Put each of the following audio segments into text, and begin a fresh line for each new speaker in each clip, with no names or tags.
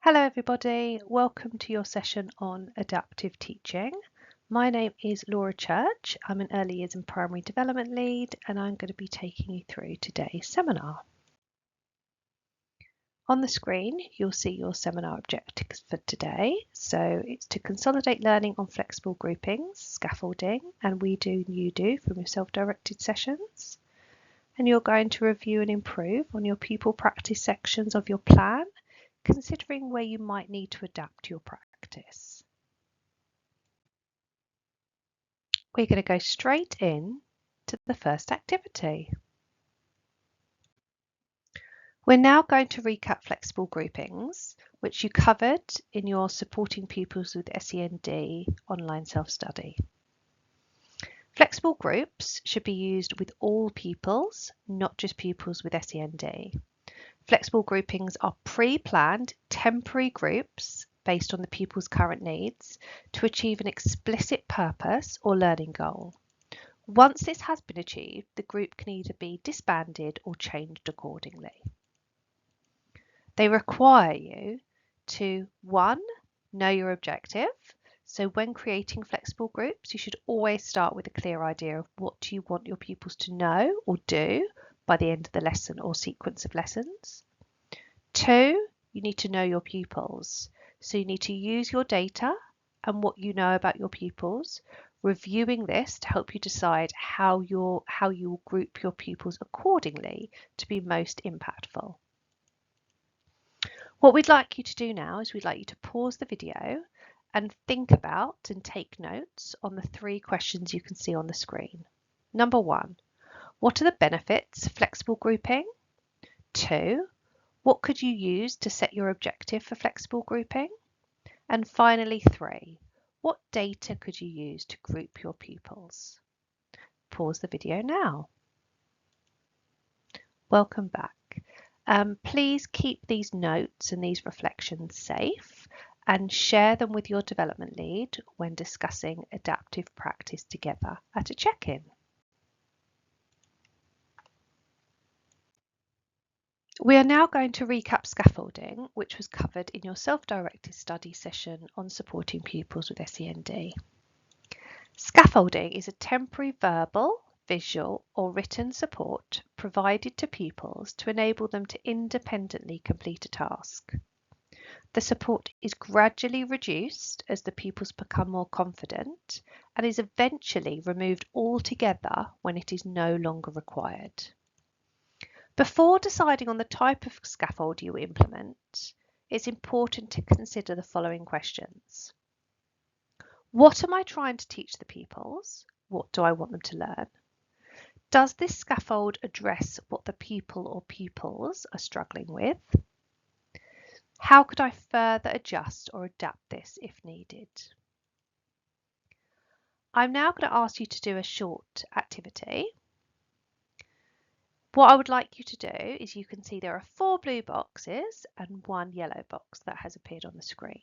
Hello everybody, welcome to your session on adaptive teaching. My name is Laura Church, I'm an Early Years and Primary Development Lead and I'm going to be taking you through today's seminar. On the screen you'll see your seminar objectives for today. So it's to consolidate learning on flexible groupings, scaffolding and we do, you do from your self-directed sessions. And you're going to review and improve on your pupil practice sections of your plan, considering where you might need to adapt your practice. We're going to go straight in to the first activity. We're now going to recap flexible groupings, which you covered in your Supporting Pupils with SEND online self-study. Flexible groups should be used with all pupils, not just pupils with SEND. Flexible groupings are pre-planned temporary groups based on the pupil's current needs to achieve an explicit purpose or learning goal. Once this has been achieved, the group can either be disbanded or changed accordingly. They require you to, 1, know your objective. So when creating flexible groups, you should always start with a clear idea of what you want your pupils to know or do by the end of the lesson or sequence of lessons. 2, you need to know your pupils. So you need to use your data and what you know about your pupils, reviewing this to help you decide how you will group your pupils accordingly to be most impactful. What we'd like you to do now is we'd like you to pause the video and think about and take notes on the 3 questions you can see on the screen. Number 1, what are the benefits of flexible grouping? 2, what could you use to set your objective for flexible grouping? And finally 3, what data could you use to group your pupils? Pause the video now. Welcome back. Please keep these notes and these reflections safe and share them with your development lead when discussing adaptive practice together at a check-in. We are now going to recap scaffolding, which was covered in your self-directed study session on supporting pupils with SEND. Scaffolding is a temporary verbal, visual or written support provided to pupils to enable them to independently complete a task. The support is gradually reduced as the pupils become more confident and is eventually removed altogether when it is no longer required. Before deciding on the type of scaffold you implement, it's important to consider the following questions. What am I trying to teach the pupils? What do I want them to learn? Does this scaffold address what the pupil or pupils are struggling with? How could I further adjust or adapt this if needed? I'm now going to ask you to do a short activity. What I would like you to do is you can see there are 4 blue boxes and 1 yellow box that has appeared on the screen.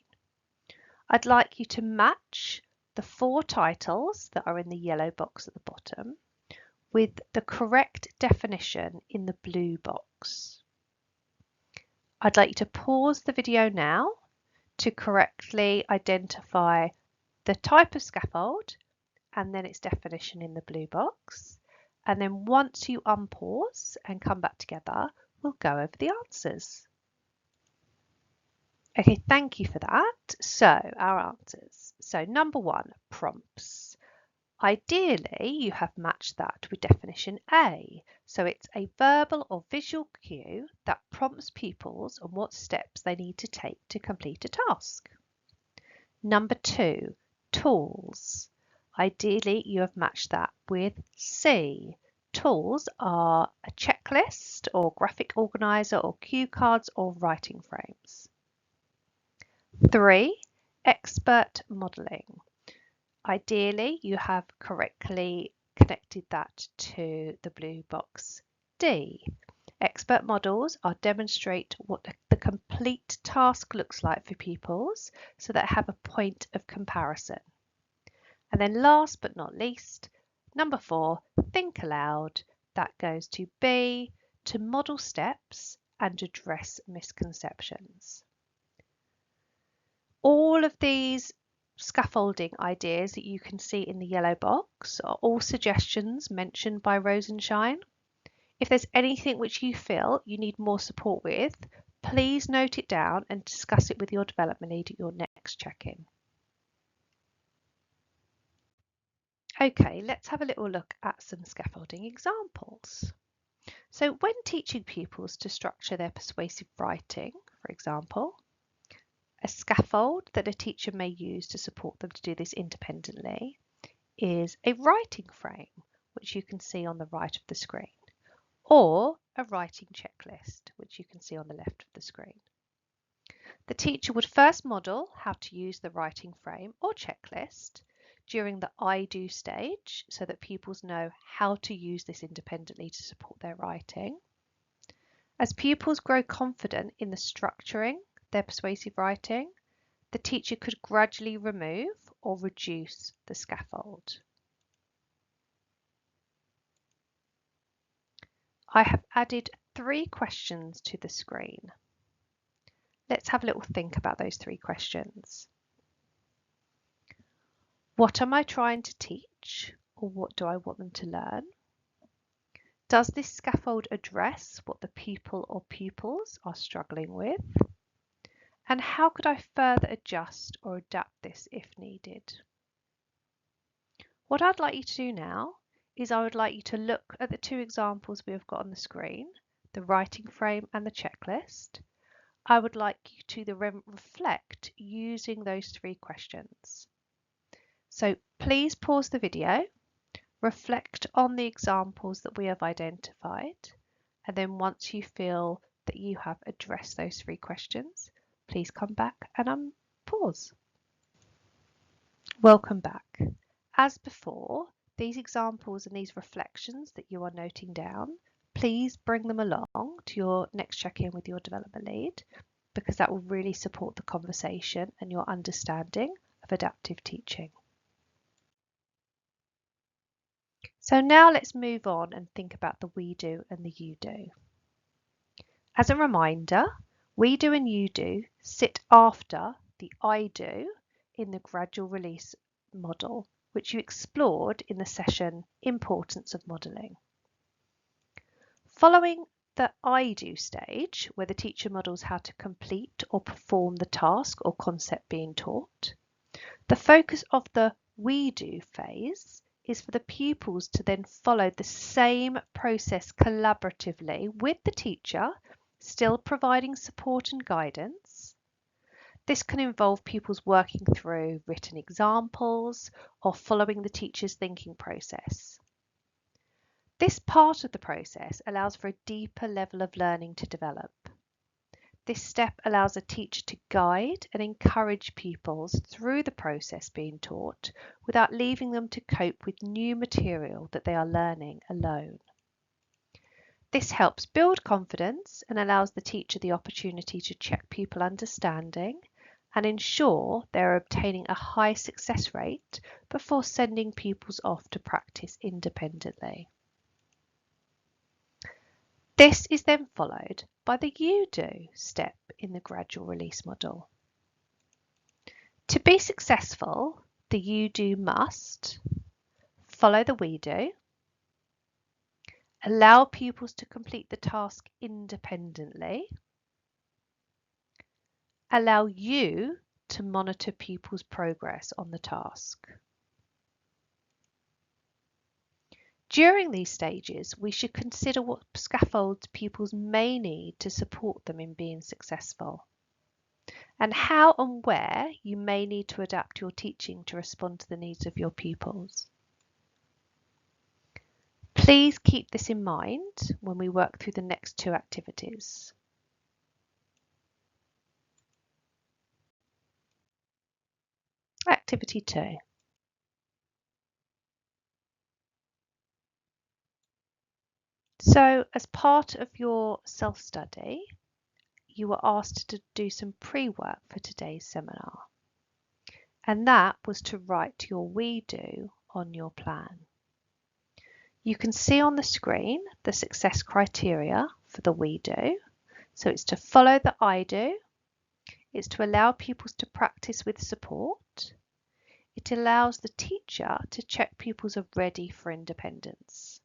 I'd like you to match the 4 titles that are in the yellow box at the bottom with the correct definition in the blue box. I'd like you to pause the video now to correctly identify the type of scaffold and then its definition in the blue box. And then once you unpause and come back together, we'll go over the answers. Okay, thank you for that. So our answers. So number 1, prompts. Ideally, you have matched that with definition A. So it's a verbal or visual cue that prompts pupils on what steps they need to take to complete a task. Number 2, tools. Ideally, you have matched that with C. Tools are a checklist or graphic organizer or cue cards or writing frames. 3, expert modelling. Ideally, you have correctly connected that to the blue box D. Expert models demonstrate what the complete task looks like for pupils so that have a point of comparison. And then last but not least, number 4, think aloud. That goes to B, to model steps and address misconceptions. All of these scaffolding ideas that you can see in the yellow box are all suggestions mentioned by Rosenshine. If there's anything which you feel you need more support with, please note it down and discuss it with your development lead at your next check-in. Okay, let's have a little look at some scaffolding examples. So when teaching pupils to structure their persuasive writing, for example, a scaffold that a teacher may use to support them to do this independently is a writing frame, which you can see on the right of the screen, or a writing checklist, which you can see on the left of the screen. The teacher would first model how to use the writing frame or checklist during the I do stage so that pupils know how to use this independently to support their writing. As pupils grow confident in the structuring their persuasive writing, the teacher could gradually remove or reduce the scaffold. I have added 3 questions to the screen. Let's have a little think about those 3 questions. What am I trying to teach, or what do I want them to learn? Does this scaffold address what the people or pupils are struggling with? And how could I further adjust or adapt this if needed? What I'd like you to do now is I would like you to look at the 2 examples we have got on the screen, the writing frame and the checklist. I would like you to then reflect using those 3 questions. So please pause the video, reflect on the examples that we have identified, and then once you feel that you have addressed those 3 questions, please come back and unpause. Welcome back. As before, these examples and these reflections that you are noting down, please bring them along to your next check-in with your development lead, because that will really support the conversation and your understanding of adaptive teaching. So now let's move on and think about the we do and the you do. As a reminder, we do and you do sit after the I do in the gradual release model, which you explored in the session Importance of Modelling. Following the I do stage, where the teacher models how to complete or perform the task or concept being taught, the focus of the we do phase is for the pupils to then follow the same process collaboratively with the teacher, still providing support and guidance. This can involve pupils working through written examples or following the teacher's thinking process. This part of the process allows for a deeper level of learning to develop. This step allows a teacher to guide and encourage pupils through the process being taught without leaving them to cope with new material that they are learning alone. This helps build confidence and allows the teacher the opportunity to check pupil understanding and ensure they are obtaining a high success rate before sending pupils off to practice independently. This is then followed by the you do step in the gradual release model. To be successful, the you do must follow the we do, allow pupils to complete the task independently, allow you to monitor pupils' progress on the task. During these stages, we should consider what scaffolds pupils may need to support them in being successful, and how and where you may need to adapt your teaching to respond to the needs of your pupils. Please keep this in mind when we work through the next 2 activities. Activity 2. So, as part of your self-study, you were asked to do some pre-work for today's seminar, and that was to write your we do on your plan. You can see on the screen the success criteria for the we do. So it's to follow the I do, It's to allow pupils to practice with support. It allows the teacher to check pupils are ready for independence.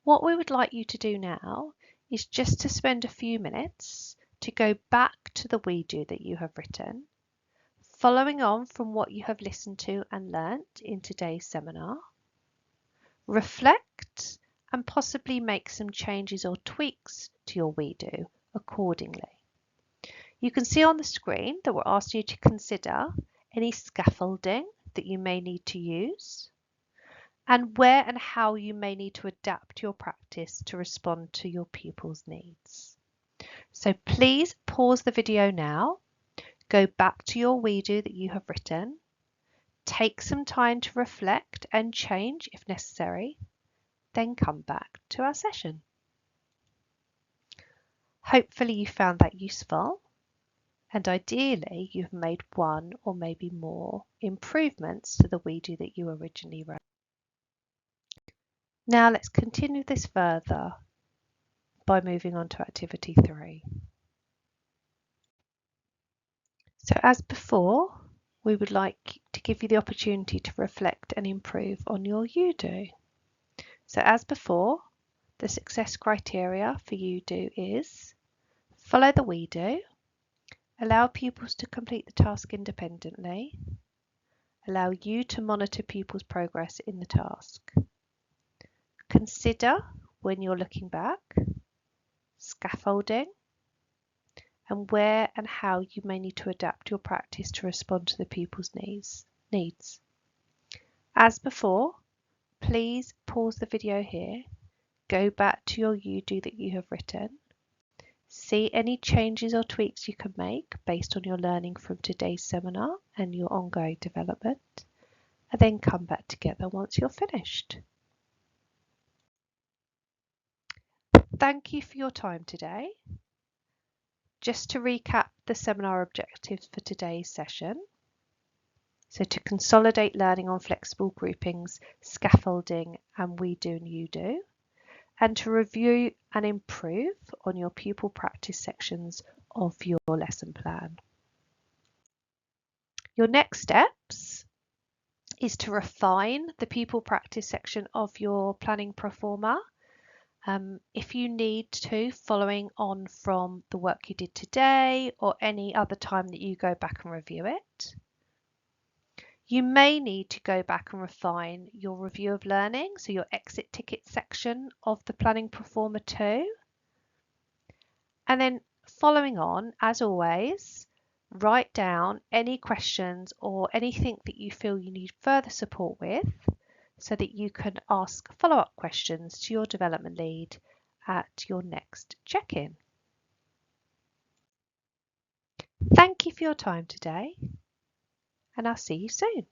What we would like you to do now is just to spend a few minutes to go back to the We Do that you have written, following on from what you have listened to and learnt in today's seminar. Reflect and possibly make some changes or tweaks to your We Do accordingly. You can see on the screen that we're asking you to consider any scaffolding that you may need to use, and where and how you may need to adapt your practice to respond to your pupils' needs. So please pause the video now, go back to your We Do that you have written, take some time to reflect and change if necessary, then come back to our session. Hopefully you found that useful, and ideally you've made one or maybe more improvements to the We Do that you originally wrote. Now let's continue this further by moving on to activity 3. So as before, we would like to give you the opportunity to reflect and improve on your You Do. So as before, the success criteria for You Do is follow the We Do, allow pupils to complete the task independently, allow you to monitor pupils' progress in the task. Consider when you're looking back, scaffolding, and where and how you may need to adapt your practice to respond to the pupils' needs. As before, please pause the video here, go back to your You Do that you have written, see any changes or tweaks you can make based on your learning from today's seminar and your ongoing development, and then come back together once you're finished. Thank you for your time today. Just to recap the seminar objectives for today's session. So to consolidate learning on flexible groupings, scaffolding, and We Do and You Do, and to review and improve on your pupil practice sections of your lesson plan. Your next steps is to refine the pupil practice section of your planning proforma. If you need to, following on from the work you did today or any other time that you go back and review it. You may need to go back and refine your review of learning, so your exit ticket section of the planning proforma too. And then following on, as always, write down any questions or anything that you feel you need further support with so that you can ask follow-up questions to your development lead at your next check-in. Thank you for your time today, and I'll see you soon.